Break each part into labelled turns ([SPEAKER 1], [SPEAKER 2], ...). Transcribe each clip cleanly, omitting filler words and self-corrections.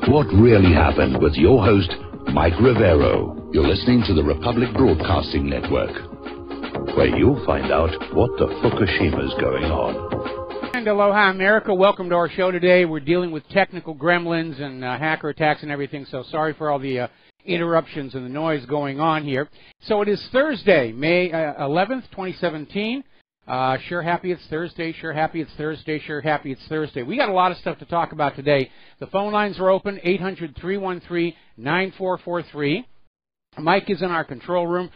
[SPEAKER 1] What really happened with your host, Mike Rivero. You're listening to the Republic Broadcasting Network, where you'll find out what the Fukushima's going on.
[SPEAKER 2] And aloha, America. Welcome to our show today. We're dealing with technical gremlins and hacker attacks and everything, so sorry for all the interruptions and the noise going on here. So it is Thursday, May 11th, 2017. Sure happy it's Thursday, sure happy it's Thursday, sure happy it's Thursday. We got a lot of stuff to talk about today. The phone lines are open, 800-313-9443. Mike is in our control room,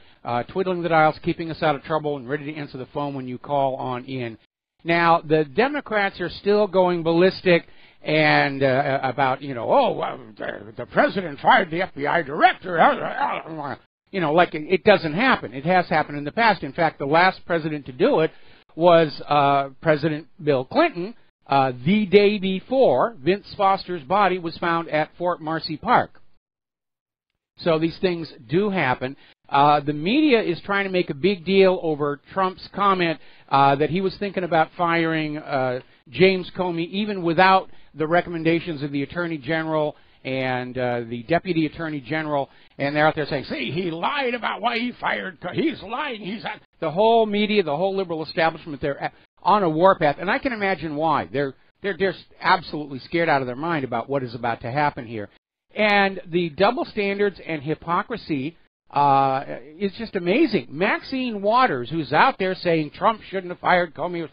[SPEAKER 2] twiddling the dials, keeping us out of trouble, and ready to answer the phone when you call on in. Now, the Democrats are still going ballistic and about, the president fired the FBI director. Like it doesn't happen. It has happened in the past. In fact, the last president to do it was President Bill Clinton. The day before, Vince Foster's body was found at Fort Marcy Park. So these things do happen. The media is trying to make a big deal over Trump's comment that he was thinking about firing James Comey even without the recommendations of the Attorney General and the Deputy Attorney General, and they're out there saying, see, he lied about why he fired, he's lying, the whole media, the whole liberal establishment, they're on a warpath, and I can imagine why. They're absolutely scared out of their mind about what is about to happen here. And the double standards and hypocrisy is just amazing. Maxine Waters, who's out there saying Trump shouldn't have fired Comey,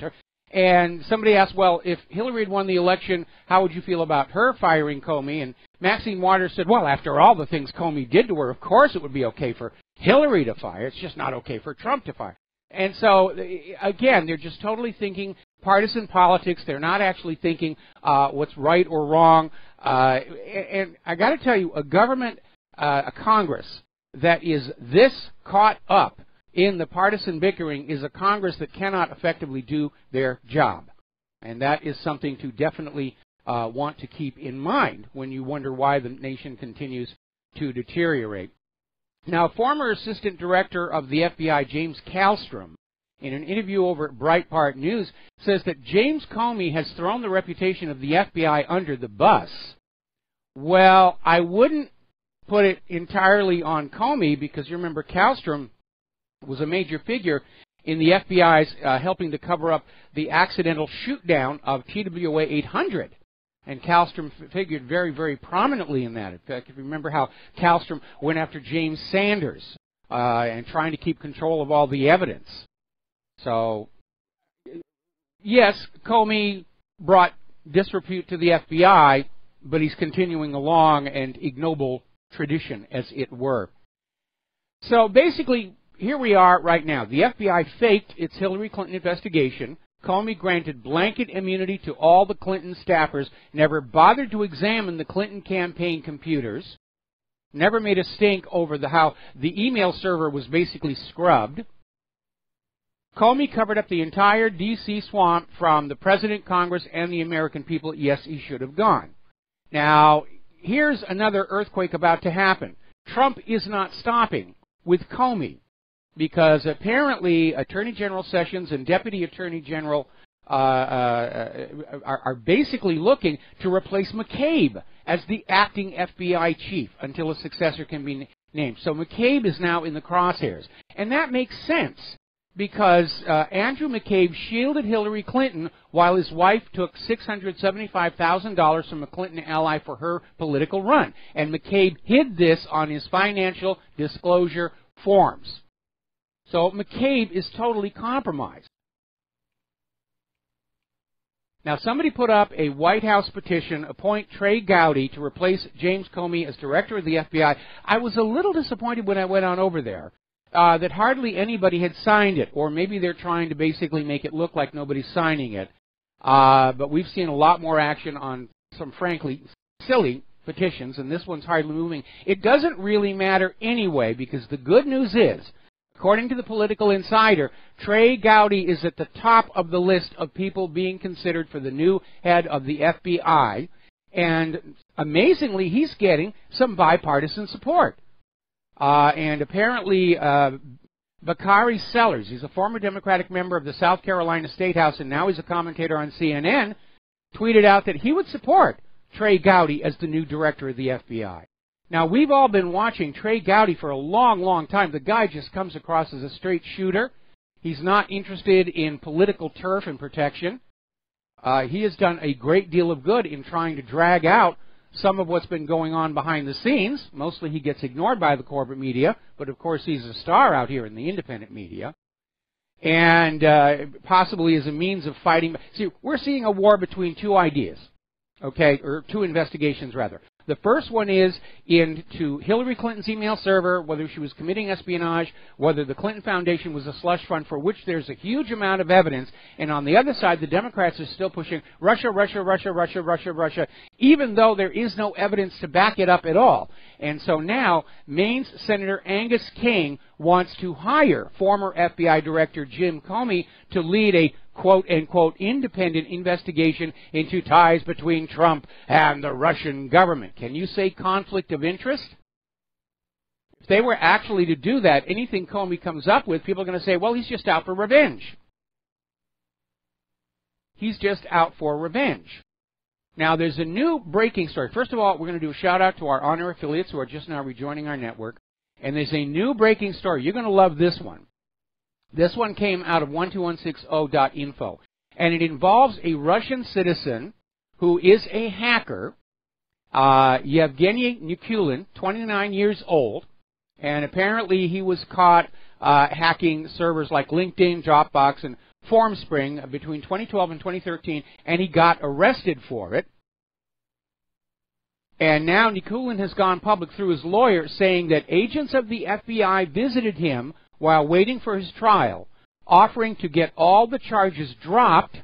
[SPEAKER 2] and somebody asked, well, if Hillary had won the election, how would you feel about her firing Comey? And Maxine Waters said, well, after all the things Comey did to her, of course it would be okay for Hillary to fire. It's just not okay for Trump to fire. And so, again, they're just totally thinking partisan politics. They're not actually thinking what's right or wrong. And I got to tell you, a government, a Congress that is this caught up in the partisan bickering is a Congress that cannot effectively do their job. And that is something to definitely want to keep in mind when you wonder why the nation continues to deteriorate. Now, former Assistant Director of the FBI, James Kallstrom, in an interview over at Breitbart News, says that James Comey has thrown the reputation of the FBI under the bus. Well, I wouldn't put it entirely on Comey because you remember Kallstrom was a major figure in the FBI's helping to cover up the accidental shoot-down of TWA 800. And Kallstrom figured very, very prominently in that. In fact, if you remember how Kallstrom went after James Sanders and trying to keep control of all the evidence. So, yes, Comey brought disrepute to the FBI, but he's continuing a long and ignoble tradition, as it were. So, basically, here we are right now. The FBI faked its Hillary Clinton investigation. Comey granted blanket immunity to all the Clinton staffers, never bothered to examine the Clinton campaign computers, never made a stink over how the email server was basically scrubbed. Comey covered up the entire D.C. swamp from the President, Congress, and the American people. Yes, he should have gone. Now, here's another earthquake about to happen. Trump is not stopping with Comey, because apparently Attorney General Sessions and Deputy Attorney General are basically looking to replace McCabe as the acting FBI chief until a successor can be named. So McCabe is now in the crosshairs. And that makes sense because Andrew McCabe shielded Hillary Clinton while his wife took $675,000 from a Clinton ally for her political run. And McCabe hid this on his financial disclosure forms. So McCabe is totally compromised. Now, somebody put up a White House petition, appoint Trey Gowdy to replace James Comey as director of the FBI. I was a little disappointed when I went on over there that hardly anybody had signed it, or maybe they're trying to basically make it look like nobody's signing it. But we've seen a lot more action on some, frankly, silly petitions, and this one's hardly moving. It doesn't really matter anyway, because the good news is, according to the Political Insider, Trey Gowdy is at the top of the list of people being considered for the new head of the FBI, and amazingly, he's getting some bipartisan support. And apparently, Bakari Sellers, he's a former Democratic member of the South Carolina State House, and now he's a commentator on CNN, tweeted out that he would support Trey Gowdy as the new director of the FBI. Now, we've all been watching Trey Gowdy for a long, long time. The guy just comes across as a straight shooter. He's not interested in political turf and protection. He has done a great deal of good in trying to drag out some of what's been going on behind the scenes. Mostly he gets ignored by the corporate media, but of course he's a star out here in the independent media. And possibly as a means of fighting. See, we're seeing a war between two ideas, okay, or two investigations rather. The first one is into Hillary Clinton's email server, whether she was committing espionage, whether the Clinton Foundation was a slush fund, for which there's a huge amount of evidence. And on the other side, the Democrats are still pushing Russia, Russia, Russia, Russia, Russia, Russia, even though there is no evidence to back it up at all. And so now, Maine's Senator Angus King wants to hire former FBI Director Jim Comey to lead a quote-unquote independent investigation into ties between Trump and the Russian government. Can you say conflict of interest? If they were actually to do that, anything Comey comes up with, people are going to say, well, he's just out for revenge. He's just out for revenge. Now, there's a new breaking story. First of all, we're going to do a shout-out to our honor affiliates who are just now rejoining our network. And there's a new breaking story. You're going to love this one. This one came out of 12160.info, and it involves a Russian citizen who is a hacker, Yevgeny Nikulin, 29 years old, and apparently he was caught hacking servers like LinkedIn, Dropbox, and FormSpring between 2012 and 2013, and he got arrested for it. And now Nikulin has gone public through his lawyer saying that agents of the FBI visited him while waiting for his trial, offering to get all the charges dropped,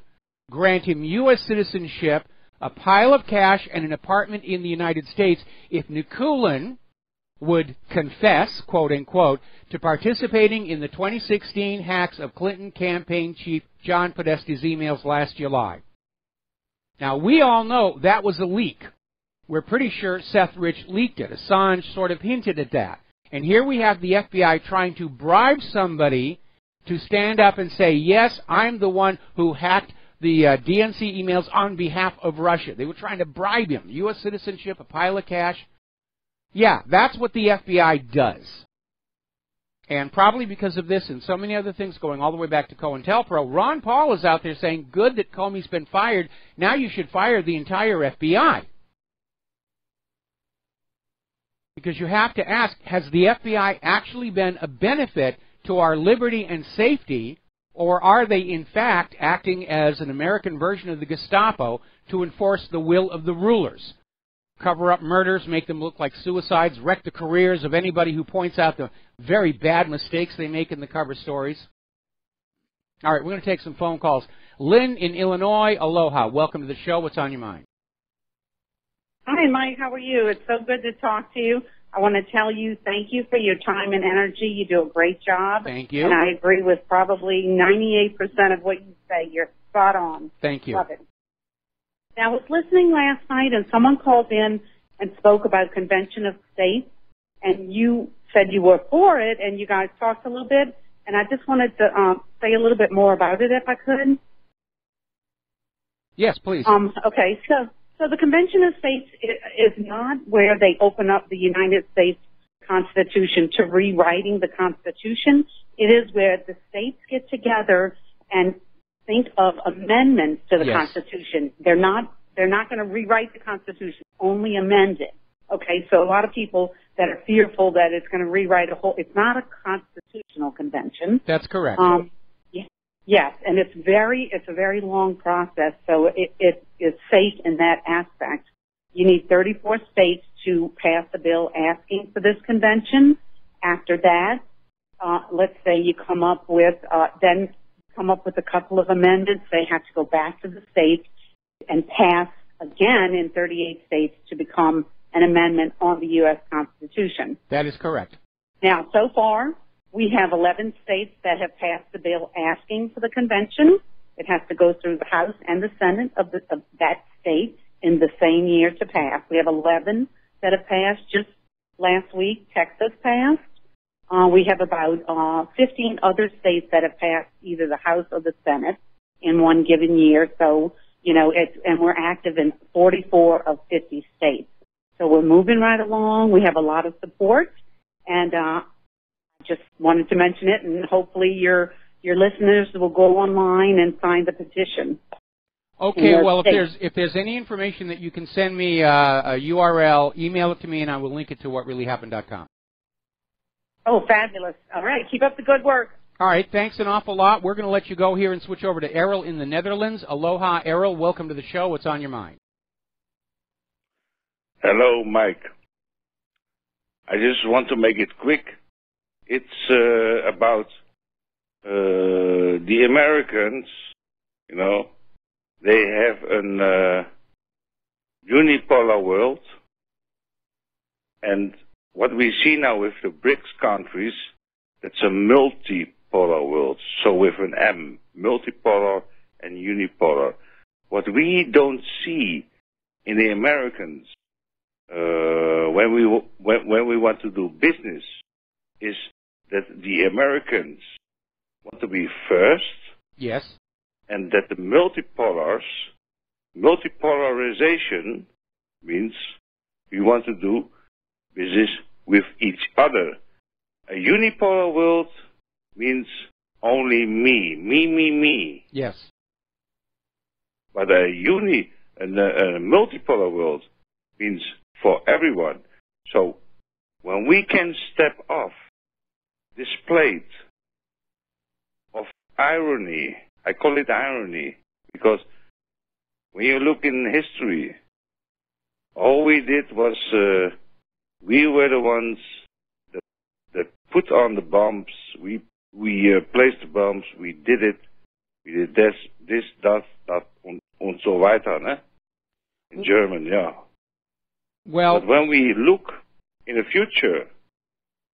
[SPEAKER 2] grant him U.S. citizenship, a pile of cash, and an apartment in the United States if Nikulin would confess, quote-unquote, to participating in the 2016 hacks of Clinton campaign chief John Podesta's emails last July. Now, we all know that was a leak. We're pretty sure Seth Rich leaked it. Assange sort of hinted at that. And here we have the FBI trying to bribe somebody to stand up and say, yes, I'm the one who hacked the DNC emails on behalf of Russia. They were trying to bribe him. U.S. citizenship, a pile of cash. Yeah, that's what the FBI does. And probably because of this and so many other things going all the way back to COINTELPRO, Ron Paul is out there saying, good that Comey's been fired. Now you should fire the entire FBI. Because you have to ask, has the FBI actually been a benefit to our liberty and safety, or are they in fact acting as an American version of the Gestapo to enforce the will of the rulers? Cover up murders, make them look like suicides, wreck the careers of anybody who points out the very bad mistakes they make in the cover stories. All right, we're going to take some phone calls. Lynn in Illinois, aloha. Welcome to the show. What's on your mind?
[SPEAKER 3] Hi, Mike. How are you? It's so good to talk to you. I want to tell you thank you for your time and energy. You do a great job.
[SPEAKER 2] Thank you.
[SPEAKER 3] And I agree with probably 98% of what you say. You're spot on.
[SPEAKER 2] Thank you.
[SPEAKER 3] Love it. Now, I was listening last night, and someone called in and spoke about Convention of States, and you said you were for it, and you guys talked a little bit, and I just wanted to say a little bit more about it, if I could.
[SPEAKER 2] Yes, please.
[SPEAKER 3] Okay, so the Convention of States is not where they open up the United States Constitution to rewriting the Constitution. It is where the states get together and think of amendments to the Constitution. They're not going to rewrite the Constitution, only amend it. Okay, so a lot of people that are fearful that it's going to rewrite it's not a constitutional convention.
[SPEAKER 2] That's correct.
[SPEAKER 3] Yes, and it's a very long process, so it is safe in that aspect. You need 34 states to pass a bill asking for this convention. After that, let's say you come up with a couple of amendments. They have to go back to the states and pass again in 38 states to become an amendment on the U.S. Constitution.
[SPEAKER 2] That is correct.
[SPEAKER 3] Now, so far, we have 11 states that have passed the bill asking for the convention. It has to go through the House and the Senate of that state in the same year to pass. We have 11 that have passed. Just last week, Texas passed. We have about 15 other states that have passed either the House or the Senate in one given year. So and we're active in 44 of 50 states. So we're moving right along. We have a lot of support, and just wanted to mention it, and hopefully your listeners will go online and sign the petition.
[SPEAKER 2] Okay, well, if there's any information that you can send me a URL, email it to me, and I will link it to whatreallyhappened.com.
[SPEAKER 3] Oh, fabulous. All right, keep up the good work.
[SPEAKER 2] All right, thanks an awful lot. We're going to let you go here and switch over to Errol in the Netherlands. Aloha, Errol. Welcome to the show. What's on your mind?
[SPEAKER 4] Hello, Mike. I just want to make it quick. It's about the Americans, they have an unipolar world, and what we see now with the BRICS countries, it's a multipolar world, so with an M, multipolar and unipolar. What we don't see in the Americans when we want to do business is that the Americans want to be first.
[SPEAKER 2] Yes.
[SPEAKER 4] And that the multipolarization means we want to do business with each other. A unipolar world means only me.
[SPEAKER 2] Yes.
[SPEAKER 4] But a multipolar world means for everyone. So when we can step off this plate of irony, I call it irony, because when you look in history, all we did was we were the ones that put on the bombs. We placed the bombs. We did it. We did this, that, und so weiter, ne? In German, yeah.
[SPEAKER 2] Well,
[SPEAKER 4] but when we look in the future,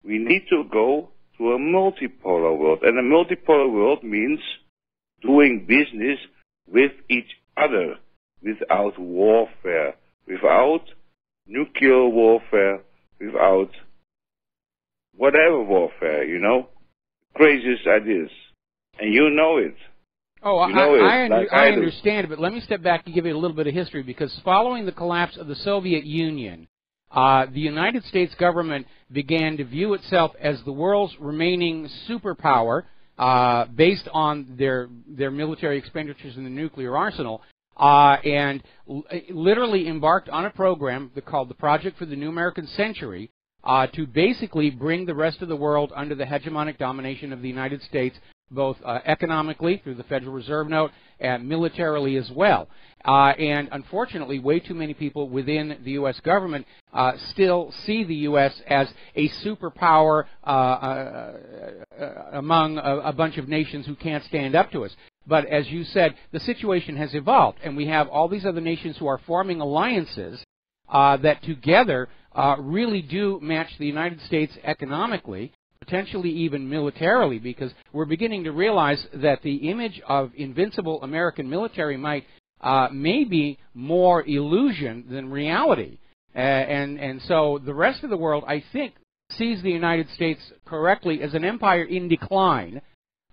[SPEAKER 4] we need to go to a multipolar world, and a multipolar world means doing business with each other, without warfare, without nuclear warfare, without whatever warfare, craziest ideas. And you know it.
[SPEAKER 2] Oh, I understand, but let me step back and give you a little bit of history, because following the collapse of the Soviet Union, the United States government began to view itself as the world's remaining superpower, based on their military expenditures in the nuclear arsenal, and literally embarked on a program called the Project for the New American Century, to basically bring the rest of the world under the hegemonic domination of the United States, both economically through the Federal Reserve Note and militarily as well. And unfortunately, way too many people within the U.S. government still see the U.S. as a superpower among a bunch of nations who can't stand up to us. But as you said, the situation has evolved, and we have all these other nations who are forming alliances that together really do match the United States economically, potentially even militarily, because we're beginning to realize that the image of invincible American military might may be more illusion than reality. And so the rest of the world, I think, sees the United States correctly as an empire in decline,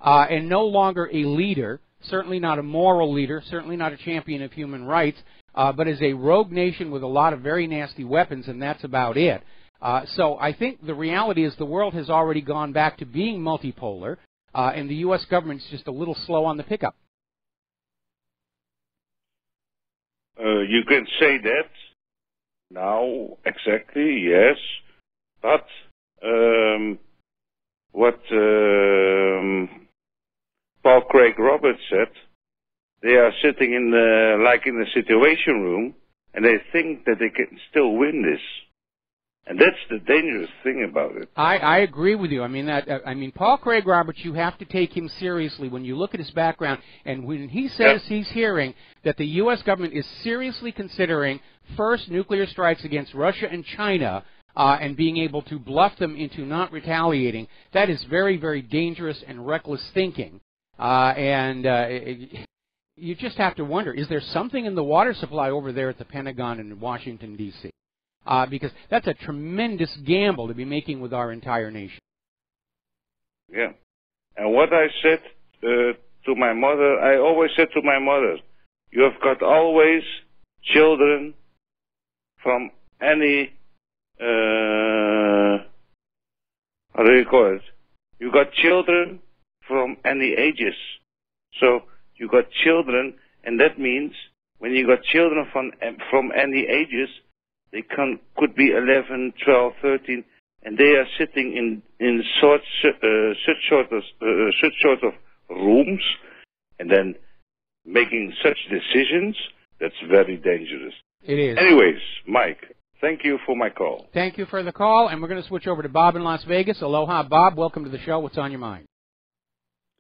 [SPEAKER 2] and no longer a leader, certainly not a moral leader, certainly not a champion of human rights, but as a rogue nation with a lot of very nasty weapons, and that's about it. So I think the reality is the world has already gone back to being multipolar, and the U.S. government's just a little slow on the pickup.
[SPEAKER 4] You can say that now, exactly, yes. But what Paul Craig Roberts said, they are sitting in the situation room, and they think that they can still win this. And that's the dangerous thing about it.
[SPEAKER 2] I agree with you. I mean, Paul Craig Roberts, you have to take him seriously when you look at his background. And when he says he's hearing that the U.S. government is seriously considering first nuclear strikes against Russia and China, and being able to bluff them into not retaliating, that is very, very dangerous and reckless thinking. You just have to wonder, is there something in the water supply over there at the Pentagon in Washington, D.C.? Because that's a tremendous gamble to be making with our entire nation.
[SPEAKER 4] Yeah. And what I said to my mother, I always said to my mother, you have got always children from any, how do you call it? You got children from any ages. So you got children, and that means when you got children from any ages, they could be 11, 12, 13, and they are sitting in such sort of rooms, and then making such decisions. That's very dangerous.
[SPEAKER 2] It is.
[SPEAKER 4] Anyways, Mike, thank you for my call.
[SPEAKER 2] Thank you for the call, and we're going to switch over to Bob in Las Vegas. Aloha, Bob. Welcome to the show. What's on your mind?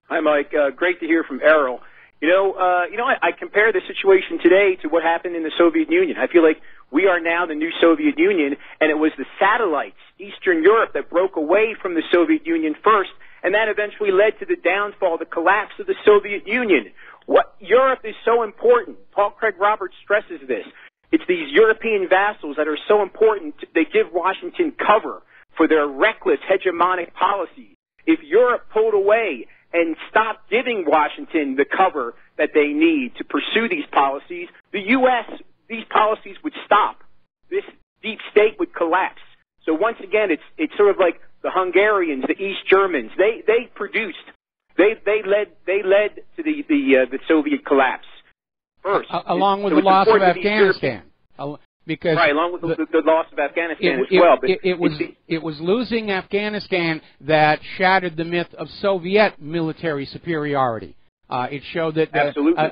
[SPEAKER 5] Hi, Mike. Great to hear from Errol. I compare the situation today to what happened in the Soviet Union. I feel like we are now the new Soviet Union, and it was the satellites, Eastern Europe, that broke away from the Soviet Union first, and that eventually led to the downfall, the collapse of the Soviet Union. Europe is so important. Paul Craig Roberts stresses this. It's these European vassals that are so important. They give Washington cover for their reckless hegemonic policies. If Europe pulled away and stopped giving Washington the cover that they need to pursue these policies, the U.S., these policies would stop. This deep state would collapse. So once again, it's sort of like the Hungarians, the East Germans. They led to the Soviet collapse first,
[SPEAKER 2] along with the loss of Afghanistan. Because
[SPEAKER 5] right, along with the loss of Afghanistan as well. But
[SPEAKER 2] it was losing Afghanistan that shattered the myth of Soviet military superiority. It showed that,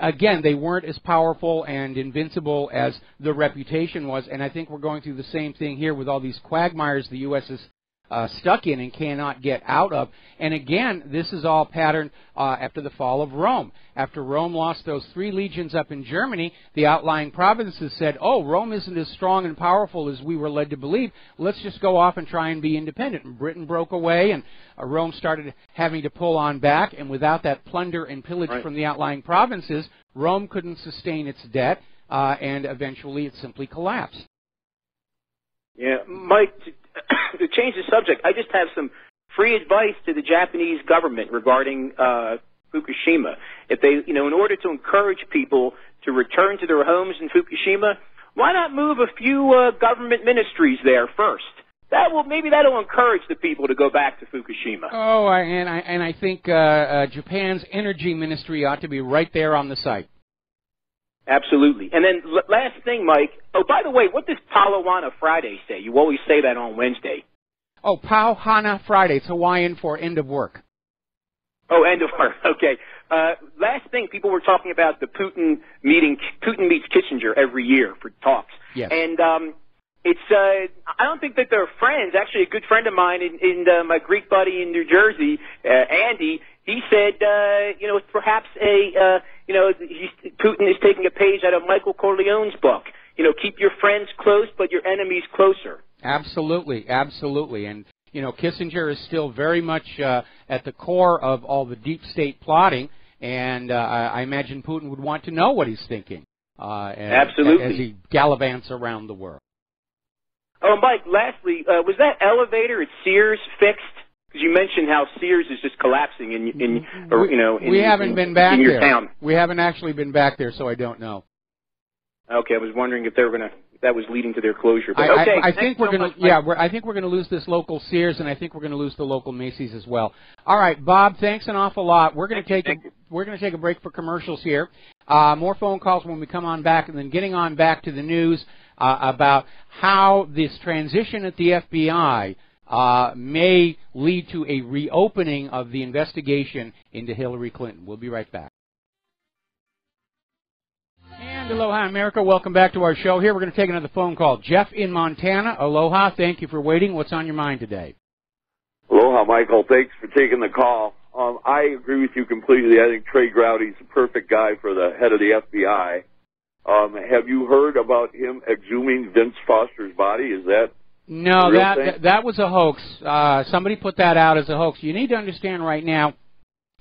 [SPEAKER 2] again, they weren't as powerful and invincible as the reputation was, and I think we're going through the same thing here with all these quagmires the U.S. is stuck in and cannot get out of. And again, this is all patterned after the fall of Rome. After Rome lost those 3 legions up in Germany, the outlying provinces said, oh, Rome isn't as strong and powerful as we were led to believe. Let's just go off and try and be independent. And Britain broke away, and Rome started having to pull on back. And without that plunder and pillage from the outlying provinces, Rome couldn't sustain its debt, and eventually it simply collapsed.
[SPEAKER 5] Yeah, Mike, to change the subject, I just have some free advice to the Japanese government regarding Fukushima. If they, in order to encourage people to return to their homes in Fukushima, why not move a few government ministries there first? Maybe that'll encourage the people to go back to Fukushima.
[SPEAKER 2] Oh, and I think Japan's energy ministry ought to be right there on the site.
[SPEAKER 5] Absolutely. And then last thing, Mike. Oh, by the way, what does Palawana Friday say? You always say that on Wednesday.
[SPEAKER 2] Oh, Pau Hana Friday. It's Hawaiian for end of work.
[SPEAKER 5] Oh, end of work. Okay. Last thing, people were talking about the Putin meeting. Putin meets Kissinger every year for talks.
[SPEAKER 2] Yes.
[SPEAKER 5] And I don't think that they're friends. Actually, a good friend of mine my Greek buddy in New Jersey, Andy, he said, it's perhaps Putin is taking a page out of Michael Corleone's book. Keep your friends close, but your enemies closer.
[SPEAKER 2] Absolutely, absolutely. And, Kissinger is still very much at the core of all the deep state plotting, and I imagine Putin would want to know what he's thinking.
[SPEAKER 5] Absolutely.
[SPEAKER 2] As he gallivants around the world.
[SPEAKER 5] Oh, Mike, lastly, was that elevator at Sears fixed? Because you mentioned how Sears is just collapsing
[SPEAKER 2] we haven't been back
[SPEAKER 5] in your
[SPEAKER 2] there.
[SPEAKER 5] Town.
[SPEAKER 2] We haven't actually been back there, so I don't know.
[SPEAKER 5] Okay, I was wondering if they were that was leading to their closure. But
[SPEAKER 2] I think we're going to. I think we're going to lose this local Sears, and I think we're going to lose the local Macy's as well. All right, Bob, thanks an awful lot. We're going to take a break for commercials here. More phone calls when we come on back, and then getting on back to the news about how this transition at the FBI may lead to a reopening of the investigation into Hillary Clinton. We'll be right back. And aloha, America. Welcome back to our show here. We're going to take another phone call. Jeff in Montana. Aloha. Thank you for waiting. What's on your mind today?
[SPEAKER 6] Aloha, Michael. Thanks for taking the call. I agree with you completely. I think Trey Groudy's the perfect guy for the head of the FBI. Have you heard about him exhuming Vince Foster's body? Is that
[SPEAKER 2] no? That was a hoax. Somebody put that out as a hoax. You need to understand right now,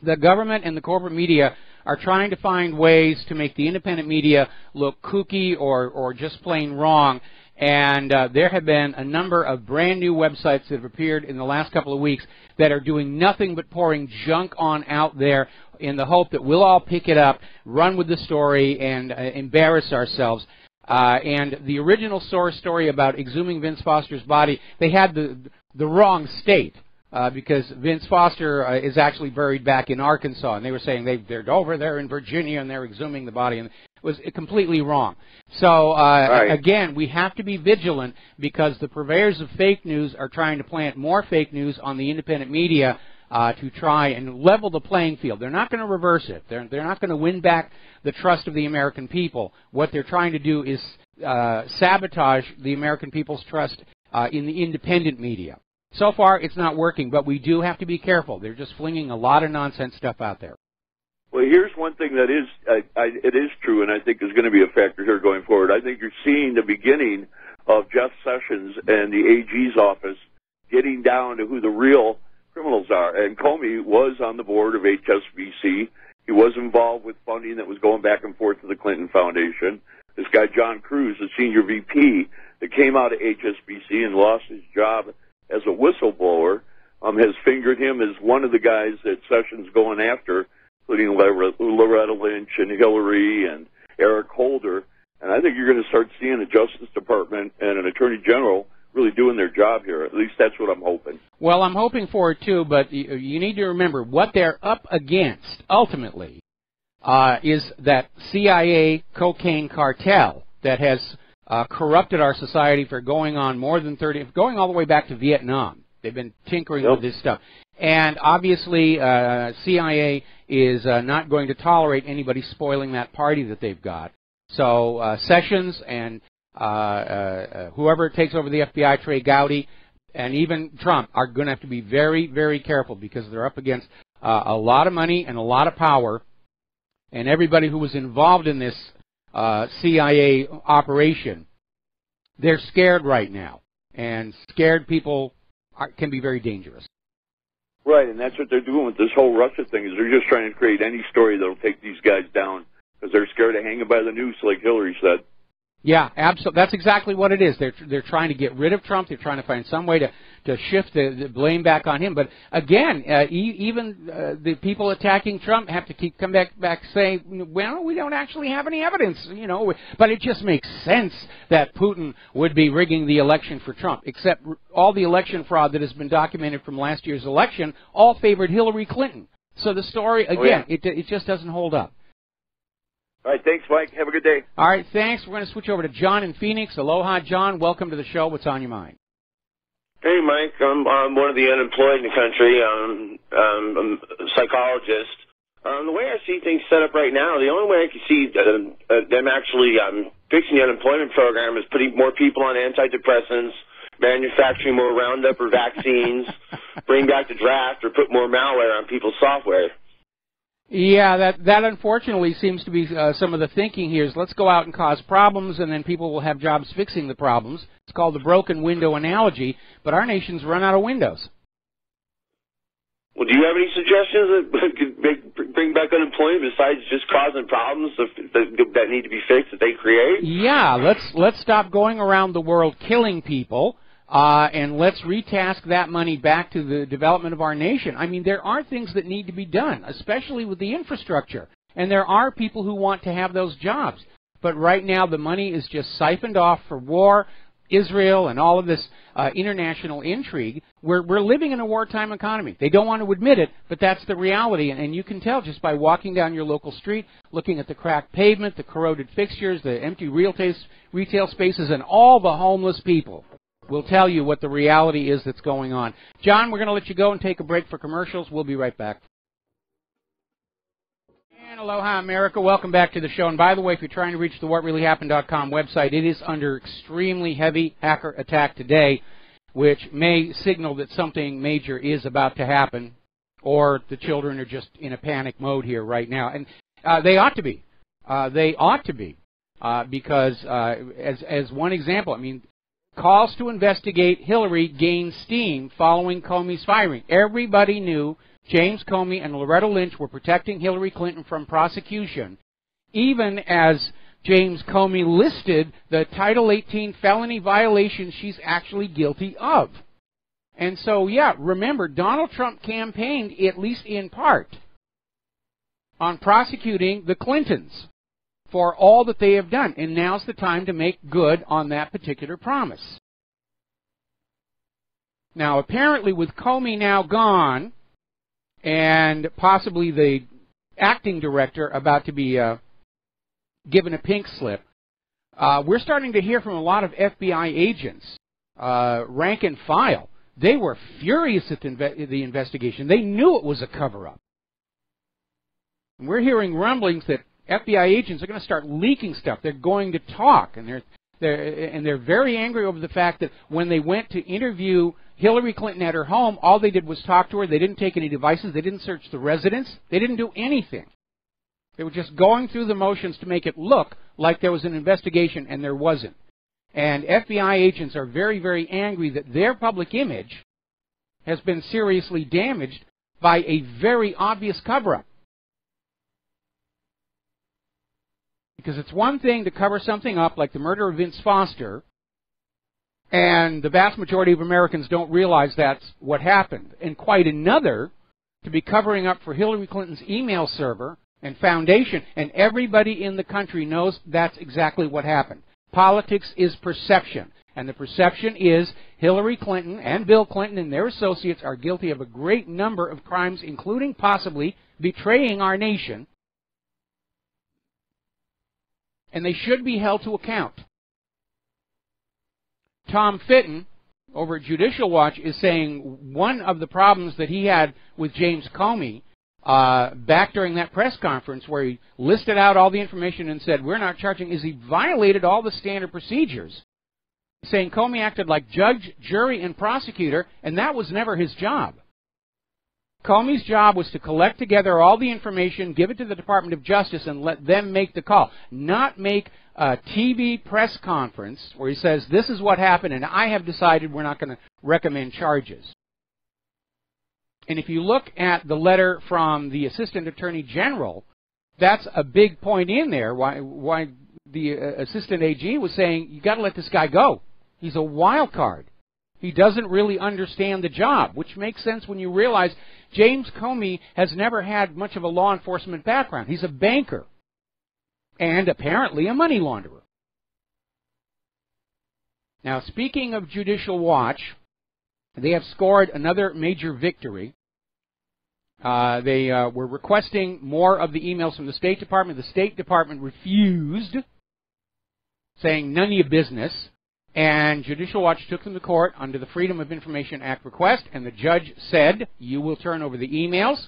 [SPEAKER 2] the government and the corporate media are trying to find ways to make the independent media look kooky or just plain wrong. And there have been a number of brand new websites that have appeared in the last couple of weeks that are doing nothing but pouring junk on out there in the hope that we'll all pick it up, run with the story, and embarrass ourselves. And the original source story about exhuming Vince Foster's body, they had the wrong state. Because Vince Foster is actually buried back in Arkansas, and they were saying they're over there in Virginia and they're exhuming the body, and it was completely wrong. So, again, we have to be vigilant because the purveyors of fake news are trying to plant more fake news on the independent media to try and level the playing field. They're not going to reverse it. They're not going to win back the trust of the American people. What they're trying to do is sabotage the American people's trust in the independent media. So far, it's not working, but we do have to be careful. They're just flinging a lot of nonsense stuff out there.
[SPEAKER 6] Well, here's one thing that is, it is true, and I think is going to be a factor here going forward. I think you're seeing the beginning of Jeff Sessions and the AG's office getting down to who the real criminals are. And Comey was on the board of HSBC. He was involved with funding that was going back and forth to the Clinton Foundation. This guy, John Cruz, the senior VP that came out of HSBC and lost his job as a whistleblower, has fingered him as one of the guys that Sessions going after, including Loretta Lynch and Hillary and Eric Holder. And I think you're going to start seeing the Justice Department and an Attorney General really doing their job here. At least that's what I'm hoping.
[SPEAKER 2] Well, I'm hoping for it too, but you need to remember what they're up against ultimately is that CIA cocaine cartel that has corrupted our society for going on more than 30, going all the way back to Vietnam. They've been tinkering with this stuff. And obviously, CIA is not going to tolerate anybody spoiling that party that they've got. So Sessions and whoever takes over the FBI, Trey Gowdy, and even Trump are going to have to be very, very careful because they're up against a lot of money and a lot of power. And everybody who was involved in this CIA operation, they're scared right now, and scared people can be very dangerous.
[SPEAKER 6] Right, and that's what they're doing with this whole Russia thing, is they're just trying to create any story that'll take these guys down, because they're scared of hanging by the noose, like Hillary said. Yeah,
[SPEAKER 2] absolutely. That's exactly what it is. They're trying to get rid of Trump. They're trying to find some way to shift the blame back on him. But again, even the people attacking Trump have to come back saying, well, we don't actually have any evidence, you know. But it just makes sense that Putin would be rigging the election for Trump, except all the election fraud that has been documented from last year's election all favored Hillary Clinton. So the story, again, it just doesn't hold up.
[SPEAKER 6] All right, thanks, Mike. Have a good day.
[SPEAKER 2] All right, thanks. We're going to switch over to John in Phoenix. Aloha, John. Welcome to the show. What's on your mind?
[SPEAKER 7] Hey, Mike. I'm one of the unemployed in the country. I'm a psychologist. The way I see things set up right now, the only way I can see them actually fixing the unemployment program is putting more people on antidepressants, manufacturing more Roundup or vaccines, bring back the draft, or put more malware on people's software.
[SPEAKER 2] Yeah, that unfortunately seems to be some of the thinking here is let's go out and cause problems, and then people will have jobs fixing the problems. It's called the broken window analogy, but our nation's run out of windows.
[SPEAKER 7] Well, do you have any suggestions that could bring back unemployment besides just causing problems that need to be fixed that they create?
[SPEAKER 2] Yeah, let's stop going around the world killing people. And let's retask that money back to the development of our nation. I mean, there are things that need to be done, especially with the infrastructure. And there are people who want to have those jobs. But right now, the money is just siphoned off for war, Israel, and all of this international intrigue. We're living in a wartime economy. They don't want to admit it, but that's the reality. And you can tell just by walking down your local street, looking at the cracked pavement, the corroded fixtures, the empty retail spaces, and all the homeless people. We'll tell you what the reality is that's going on. John, we're going to let you go and take a break for commercials. We'll be right back. And aloha, America. Welcome back to the show. And by the way, if you're trying to reach the whatreallyhappened.com website, it is under extremely heavy hacker attack today, which may signal that something major is about to happen, or the children are just in a panic mode here right now. And they ought to be. They ought to be. Because as one example, I mean, calls to investigate Hillary gained steam following Comey's firing. Everybody knew James Comey and Loretta Lynch were protecting Hillary Clinton from prosecution, even as James Comey listed the Title 18 felony violations she's actually guilty of. And so, yeah, remember, Donald Trump campaigned, at least in part, on prosecuting the Clintons for all that they have done. And now's the time to make good on that particular promise. Now, apparently, with Comey now gone, and possibly the acting director about to be given a pink slip, we're starting to hear from a lot of FBI agents, rank and file. They were furious at the investigation. They knew it was a cover-up. And we're hearing rumblings that FBI agents are going to start leaking stuff. They're going to talk, and they're very angry over the fact that when they went to interview Hillary Clinton at her home, all they did was talk to her. They didn't take any devices. They didn't search the residence. They didn't do anything. They were just going through the motions to make it look like there was an investigation, and there wasn't. And FBI agents are very, very angry that their public image has been seriously damaged by a very obvious cover-up. Because it's one thing to cover something up like the murder of Vince Foster, and the vast majority of Americans don't realize that's what happened. And quite another to be covering up for Hillary Clinton's email server and foundation, and everybody in the country knows that's exactly what happened. Politics is perception, and the perception is Hillary Clinton and Bill Clinton and their associates are guilty of a great number of crimes, including possibly betraying our nation, and they should be held to account. Tom Fitton, over at Judicial Watch, is saying one of the problems that he had with James Comey back during that press conference where he listed out all the information and said, we're not charging, is he violated all the standard procedures, saying Comey acted like judge, jury, and prosecutor, and that was never his job. Comey's job was to collect together all the information, give it to the Department of Justice, and let them make the call, not make a TV press conference where he says, this is what happened, and I have decided we're not going to recommend charges. And if you look at the letter from the Assistant Attorney General, that's a big point in there, why the Assistant AG was saying, you've got to let this guy go. He's a wild card. He doesn't really understand the job, which makes sense when you realize James Comey has never had much of a law enforcement background. He's a banker and apparently a money launderer. Now, speaking of Judicial Watch, they have scored another major victory. They were requesting more of the emails from the State Department. The State Department refused, saying none of your business. And Judicial Watch took them to court under the Freedom of Information Act request, and the judge said, you will turn over the emails.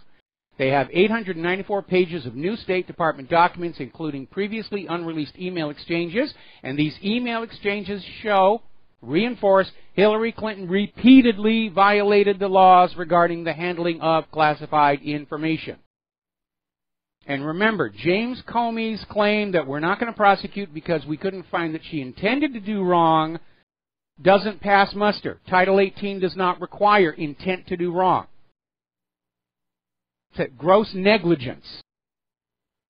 [SPEAKER 2] They have 894 pages of new State Department documents, including previously unreleased email exchanges, and these email exchanges reinforce Hillary Clinton repeatedly violated the laws regarding the handling of classified information. And remember, James Comey's claim that we're not going to prosecute because we couldn't find that she intended to do wrong doesn't pass muster. Title 18 does not require intent to do wrong. It's gross negligence.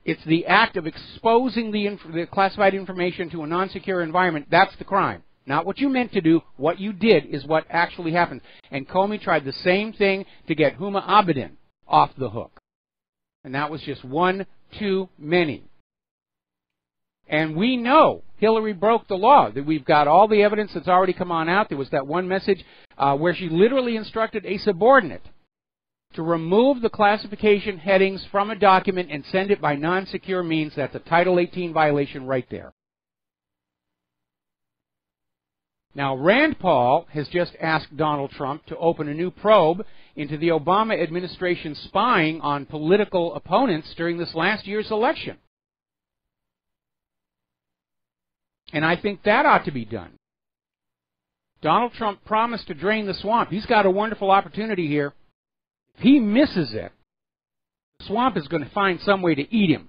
[SPEAKER 2] It's the act of exposing the classified information to a non-secure environment. That's the crime. Not what you meant to do. What you did is what actually happened. And Comey tried the same thing to get Huma Abedin off the hook. And that was just one too many. And we know Hillary broke the law. That we've got all the evidence that's already come on out. There was that one message where she literally instructed a subordinate to remove the classification headings from a document and send it by non-secure means. That's a Title 18 violation right there. Now, Rand Paul has just asked Donald Trump to open a new probe into the Obama administration spying on political opponents during this last year's election. And I think that ought to be done. Donald Trump promised to drain the swamp. He's got a wonderful opportunity here. If he misses it, the swamp is going to find some way to eat him.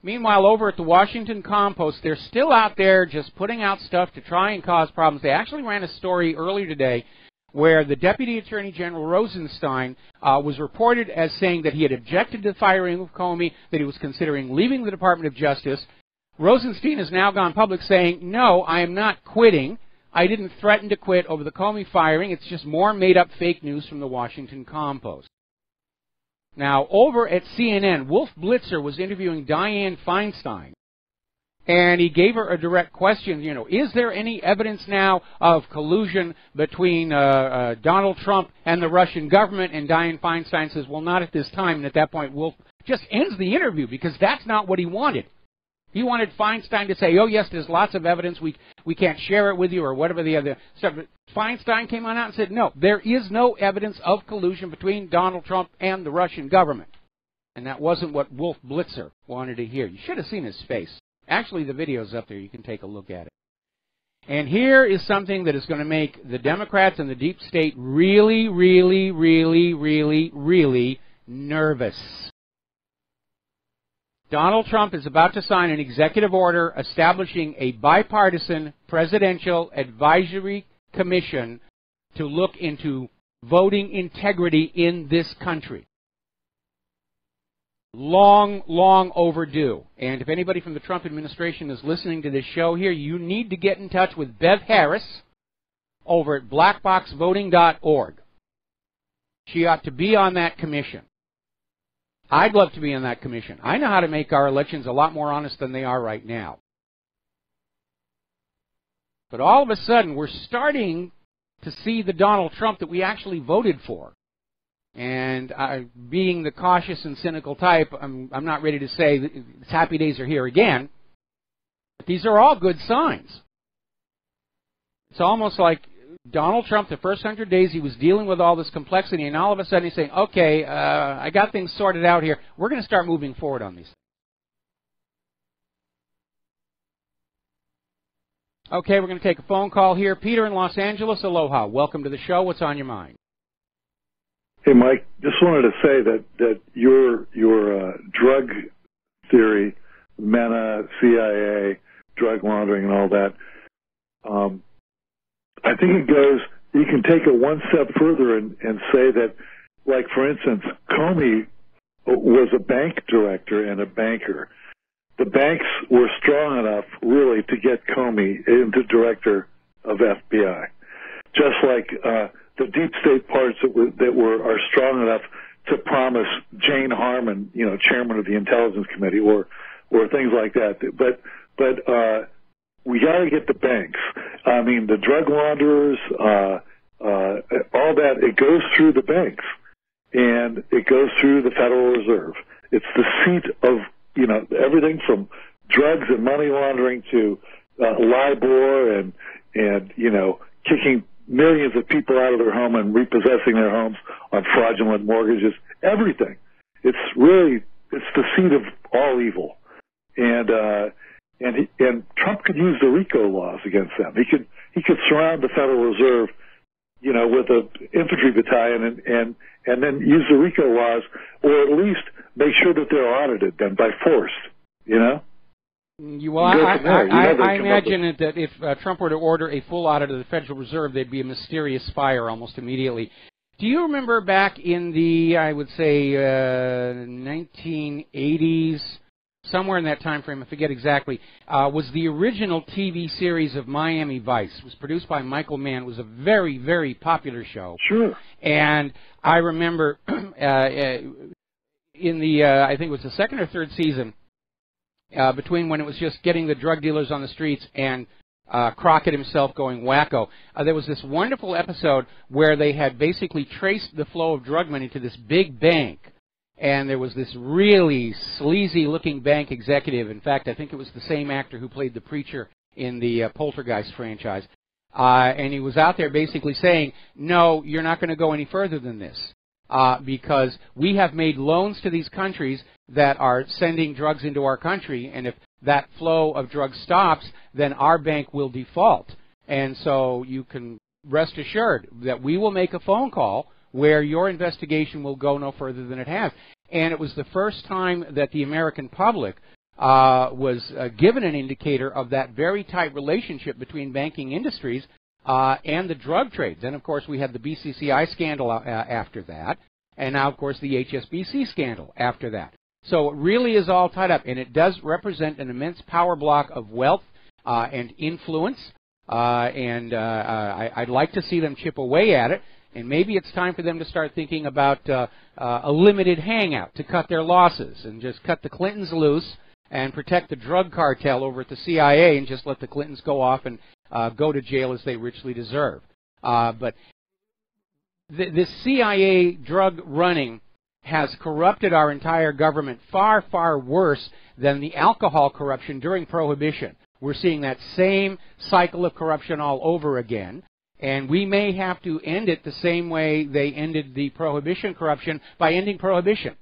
[SPEAKER 2] Meanwhile, over at the Washington Compost, they're still out there just putting out stuff to try and cause problems. They actually ran a story earlier today where the Deputy Attorney General Rosenstein was reported as saying that he had objected to the firing of Comey, that he was considering leaving the Department of Justice. Rosenstein has now gone public saying, no, I am not quitting. I didn't threaten to quit over the Comey firing. It's just more made-up fake news from the Washington Compost. Now, over at CNN, Wolf Blitzer was interviewing Dianne Feinstein, and he gave her a direct question, you know, is there any evidence now of collusion between Donald Trump and the Russian government? And Dianne Feinstein says, well, not at this time. And at that point, Wolf just ends the interview because that's not what he wanted. He wanted Feinstein to say, oh, yes, there's lots of evidence. We can't share it with you or whatever the other stuff. But Feinstein came on out and said, no, there is no evidence of collusion between Donald Trump and the Russian government. And that wasn't what Wolf Blitzer wanted to hear. You should have seen his face. Actually, the video's up there. You can take a look at it. And here is something that is going to make the Democrats and the deep state really, really, really, really, really nervous. Donald Trump is about to sign an executive order establishing a bipartisan presidential advisory commission to look into voting integrity in this country. Long, long overdue. And if anybody from the Trump administration is listening to this show here, you need to get in touch with Bev Harris over at blackboxvoting.org. She ought to be on that commission. I'd love to be on that commission. I know how to make our elections a lot more honest than they are right now. But all of a sudden, we're starting to see the Donald Trump that we actually voted for. And being the cautious and cynical type, I'm not ready to say that happy days are here again. But these are all good signs. It's almost like Donald Trump, the first 100 days, he was dealing with all this complexity, and all of a sudden he's saying, okay, I got things sorted out here. We're going to start moving forward on these things. Okay, we're going to take a phone call here. Peter in Los Angeles, aloha. Welcome to the show. What's on your mind?
[SPEAKER 8] Hey, Mike, just wanted to say that your drug theory, MENA, CIA, drug laundering and all that, I think it goes, you can take it one step further and say that, like, for instance, Comey was a bank director and a banker. The banks were strong enough, really, to get Comey into director of FBI. Just like the deep state parts that are strong enough to promise Jane Harmon, you know, chairman of the Intelligence Committee, or things like that. But we got to get the banks. I mean, the drug launderers, all that. It goes through the banks, and it goes through the Federal Reserve. It's the seat of, you know, everything from drugs and money laundering to LIBOR and you know, kicking millions of people out of their home and repossessing their homes on fraudulent mortgages. Everything. It's the seat of all evil. And Trump could use the RICO laws against them. He could surround the Federal Reserve, you know, with an infantry battalion and then use the RICO laws, or at least make sure that they're audited then by force, you know?
[SPEAKER 2] Well, I imagine that if Trump were to order a full audit of the Federal Reserve, there'd be a mysterious fire almost immediately. Do you remember back in the, I would say, 1980s, somewhere in that time frame, I forget exactly, was the original TV series of Miami Vice. It was produced by Michael Mann. It was a very, very popular show.
[SPEAKER 8] Sure.
[SPEAKER 2] And I remember in the, I think it was the second or third season, between when it was just getting the drug dealers on the streets and Crockett himself going wacko, there was this wonderful episode where they had basically traced the flow of drug money to this big bank. And there was this really sleazy-looking bank executive. In fact, I think it was the same actor who played the preacher in the Poltergeist franchise. And he was out there basically saying, no, you're not going to go any further than this. Because we have made loans to these countries that are sending drugs into our country, and if that flow of drugs stops, then our bank will default. And so you can rest assured that we will make a phone call where your investigation will go no further than it has. And it was the first time that the American public was given an indicator of that very tight relationship between banking industries and the drug trade. Then, of course, we had the BCCI scandal after that, and now, of course, the HSBC scandal after that. So it really is all tied up, and it does represent an immense power block of wealth and influence, and I'd like to see them chip away at it. And maybe it's time for them to start thinking about a limited hangout to cut their losses and just cut the Clintons loose and protect the drug cartel over at the CIA and just let the Clintons go off and go to jail as they richly deserve. But this CIA drug running has corrupted our entire government far, far worse than the alcohol corruption during Prohibition. We're seeing that same cycle of corruption all over again. And we may have to end it the same way they ended the Prohibition corruption, by ending Prohibition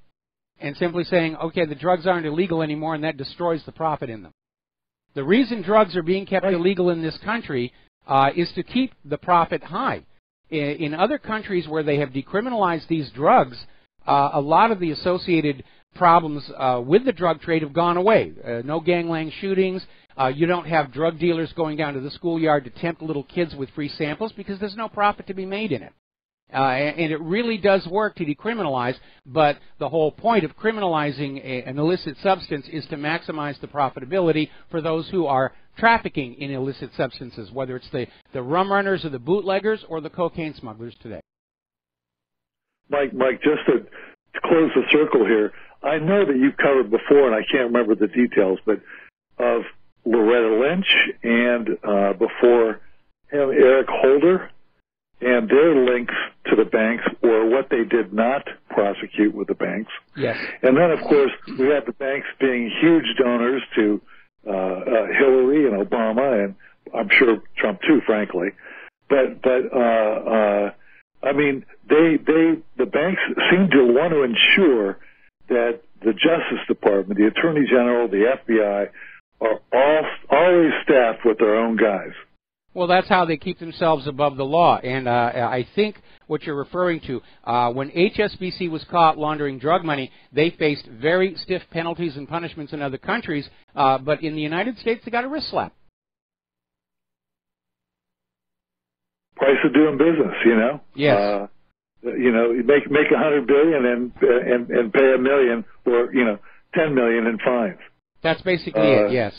[SPEAKER 2] and simply saying, okay, the drugs aren't illegal anymore, and that destroys the profit in them. The reason drugs are being kept illegal in this country is to keep the profit high. In other countries where they have decriminalized these drugs, a lot of the associated problems with the drug trade have gone away. No gangland shootings. You don't have drug dealers going down to the schoolyard to tempt little kids with free samples because there's no profit to be made in it. And it really does work to decriminalize, but the whole point of criminalizing an illicit substance is to maximize the profitability for those who are trafficking in illicit substances, whether it's the rum runners or the bootleggers or the cocaine smugglers today.
[SPEAKER 8] Mike, just to close the circle here, I know that you've covered before, and I can't remember the details, but of Loretta Lynch and before him, Eric Holder, and their links to the banks, or what they did not prosecute with the banks.
[SPEAKER 2] Yes.
[SPEAKER 8] And then, of course, we have the banks being huge donors to Hillary and Obama, and I'm sure Trump too, frankly. But I mean, the banks seem to want to ensure that the Justice Department, the Attorney General, the FBI, are always staffed with their own guys.
[SPEAKER 2] Well, that's how they keep themselves above the law. And I think what you're referring to, when HSBC was caught laundering drug money, they faced very stiff penalties and punishments in other countries. But in the United States, they got a wrist slap.
[SPEAKER 8] Price of doing business, you know.
[SPEAKER 2] Yes.
[SPEAKER 8] You know, you make $100 billion and pay $1 million, or $10 million in fines.
[SPEAKER 2] That's basically it. Yes.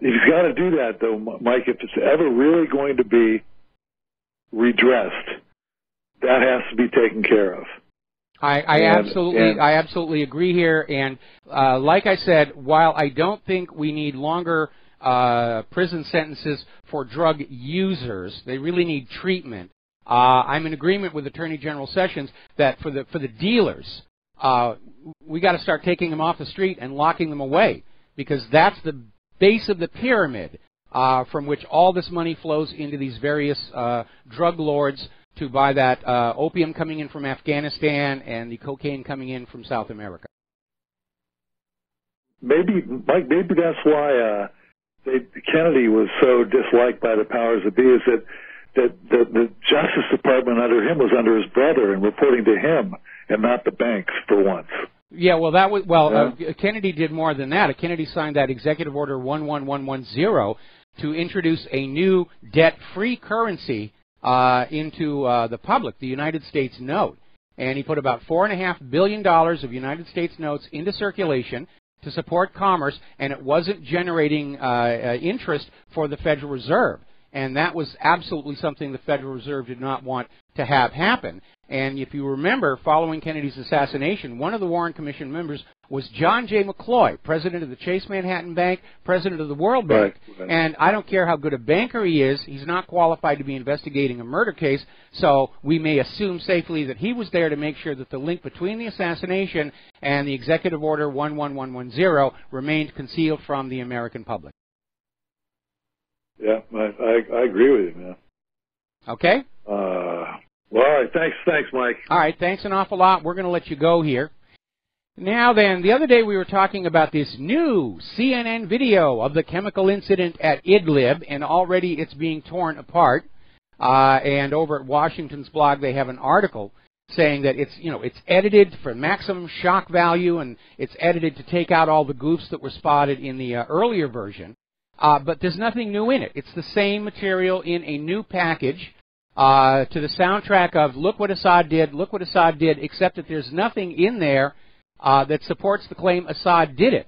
[SPEAKER 8] You've got to do that, though, Mike. If it's ever really going to be redressed, that has to be taken care of.
[SPEAKER 2] I absolutely agree here. And like I said, while I don't think we need longer prison sentences for drug users, they really need treatment. I'm in agreement with Attorney General Sessions that for the dealers, we got to start taking them off the street and locking them away, because that's the base of the pyramid from which all this money flows into these various drug lords to buy that opium coming in from Afghanistan and the cocaine coming in from South America.
[SPEAKER 8] Maybe, Mike, maybe that's why Kennedy was so disliked by the powers that be, is that the Justice Department under him was under his brother and reporting to him and not the banks for once.
[SPEAKER 2] Yeah, well, Kennedy did more than that. Kennedy signed that Executive Order 11110 to introduce a new debt-free currency into the public, the United States note. And he put about $4.5 billion of United States notes into circulation to support commerce, and it wasn't generating interest for the Federal Reserve. And that was absolutely something the Federal Reserve did not want to have happen. And if you remember, following Kennedy's assassination, one of the Warren Commission members was John J. McCloy, president of the Chase Manhattan Bank, president of the World Bank. Right. And I don't care how good a banker he is, he's not qualified to be investigating a murder case, so we may assume safely that he was there to make sure that the link between the assassination and the Executive Order 11110 remained concealed from the American public.
[SPEAKER 8] Yeah, I agree with you, man.
[SPEAKER 2] Okay?
[SPEAKER 8] Well, all right, thanks, Mike.
[SPEAKER 2] All right, thanks an awful lot. We're going to let you go here. Now then, the other day we were talking about this new CNN video of the chemical incident at Idlib, and already it's being torn apart. And over at Washington's blog, they have an article saying that it's edited for maximum shock value, and it's edited to take out all the goofs that were spotted in the earlier version. but there's nothing new in it. It's the same material in a new package to the soundtrack of look what Assad did, except that there's nothing in there that supports the claim Assad did it.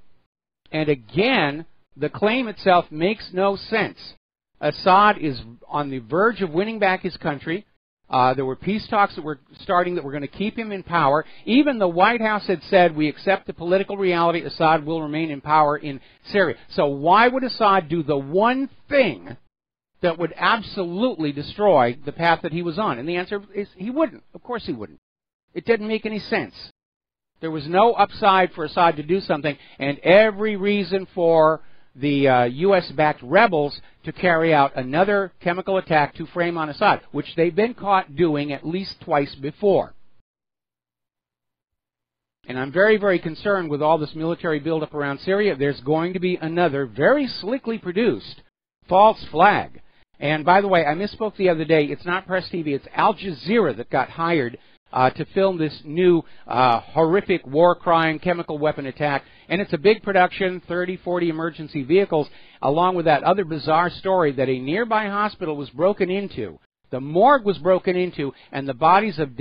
[SPEAKER 2] And again, the claim itself makes no sense. Assad is on the verge of winning back his country. There were peace talks that were starting that were going to keep him in power. Even the White House had said, we accept the political reality, Assad will remain in power in Syria. So why would Assad do the one thing that would absolutely destroy the path that he was on? And the answer is he wouldn't. Of course he wouldn't. It didn't make any sense. There was no upside for Assad to do something, and every reason for the U.S.-backed rebels to carry out another chemical attack to frame on Assad, which they've been caught doing at least twice before. And I'm very, very concerned with all this military buildup around Syria. There's going to be another very slickly produced false flag. And by the way, I misspoke the other day. It's not Press TV. It's Al Jazeera that got hired to film this new horrific war crime chemical weapon attack. And it's a big production, 30, 40 emergency vehicles, along with that other bizarre story that a nearby hospital was broken into. The morgue was broken into, and the bodies of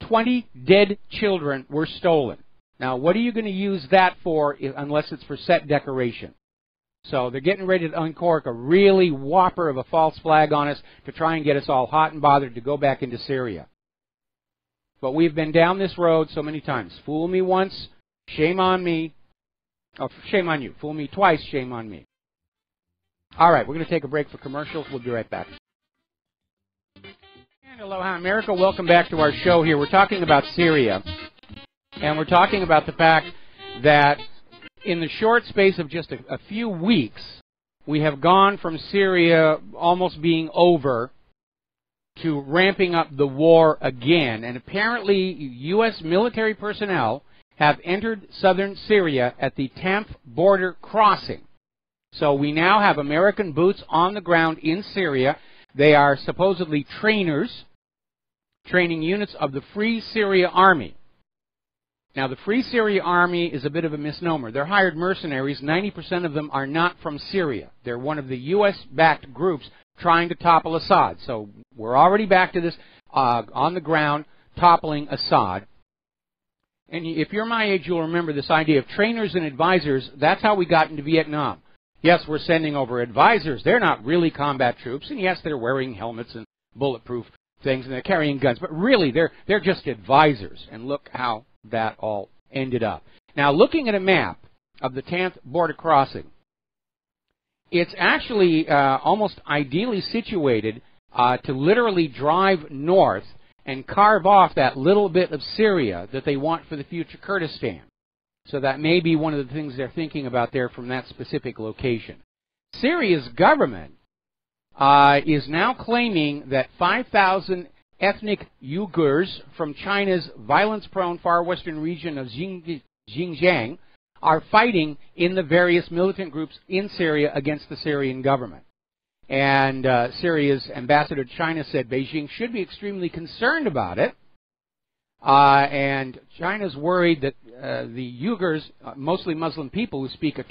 [SPEAKER 2] 20 dead children were stolen. Now, what are you going to use that for unless it's for set decoration? So they're getting ready to uncork a really whopper of a false flag on us to try and get us all hot and bothered to go back into Syria. But we've been down this road so many times. Fool me once, shame on me. Oh, shame on you. Fool me twice, shame on me. All right, we're going to take a break for commercials. We'll be right back. And aloha, America. Welcome back to our show here. We're talking about Syria. And we're talking about the fact that in the short space of just a few weeks, we have gone from Syria almost being over to ramping up the war again. And apparently, U.S. military personnel have entered southern Syria at the Tanf border crossing. So we now have American boots on the ground in Syria. They are supposedly trainers, training units of the Free Syria Army. Now, the Free Syria Army is a bit of a misnomer. They're hired mercenaries. 90% of them are not from Syria. They're one of the U.S.-backed groups trying to topple Assad. So we're already back to this on the ground, toppling Assad. And if you're my age, you'll remember this idea of trainers and advisors. That's how we got into Vietnam. Yes, we're sending over advisors. They're not really combat troops. And yes, they're wearing helmets and bulletproof things, and they're carrying guns. But really, they're just advisors. And look how that all ended up. Now, looking at a map of the Tanf border crossing, it's actually almost ideally situated to literally drive north and carve off that little bit of Syria that they want for the future Kurdistan. So that may be one of the things they're thinking about there from that specific location. Syria's government is now claiming that 5,000 ethnic Uyghurs from China's violence-prone far western region of Xinjiang are fighting in the various militant groups in Syria against the Syrian government. And Syria's ambassador to China said Beijing should be extremely concerned about it. And China's worried that the Uyghurs, mostly Muslim people who speak a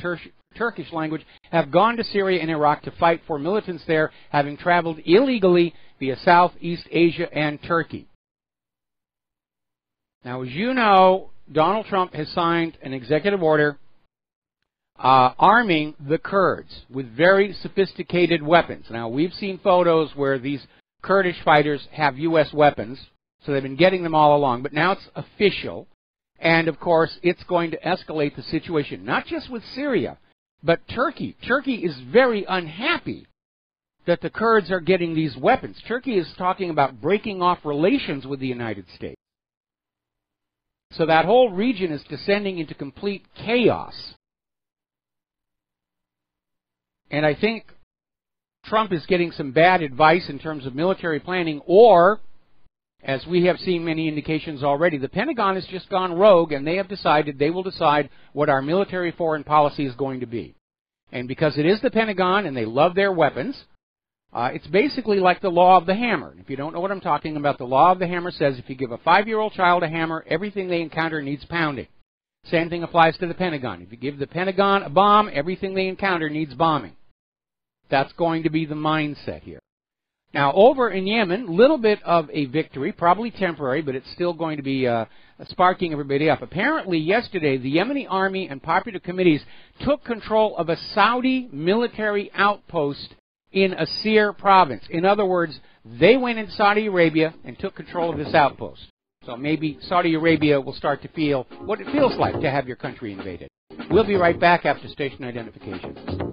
[SPEAKER 2] Turkish language, have gone to Syria and Iraq to fight for militants there, having traveled illegally via Southeast Asia and Turkey. Now, as you know, Donald Trump has signed an executive order arming the Kurds with very sophisticated weapons. Now, we've seen photos where these Kurdish fighters have U.S. weapons, so they've been getting them all along, but now it's official. And, of course, it's going to escalate the situation, not just with Syria, but Turkey. Turkey is very unhappy that the Kurds are getting these weapons. Turkey is talking about breaking off relations with the United States. So that whole region is descending into complete chaos. And I think Trump is getting some bad advice in terms of military planning, or, as we have seen many indications already, the Pentagon has just gone rogue, and they have decided they will decide what our military foreign policy is going to be. And because it is the Pentagon and they love their weapons, it's basically like the law of the hammer. If you don't know what I'm talking about, the law of the hammer says if you give a 5-year-old child a hammer, everything they encounter needs pounding. Same thing applies to the Pentagon. If you give the Pentagon a bomb, everything they encounter needs bombing. That's going to be the mindset here. Now, over in Yemen, little bit of a victory, probably temporary, but it's still going to be sparking everybody up. Apparently, yesterday, the Yemeni army and popular committees took control of a Saudi military outpost in Asir province. In other words, they went in Saudi Arabia and took control of this outpost. So maybe Saudi Arabia will start to feel what it feels like to have your country invaded. We'll be right back after station identification.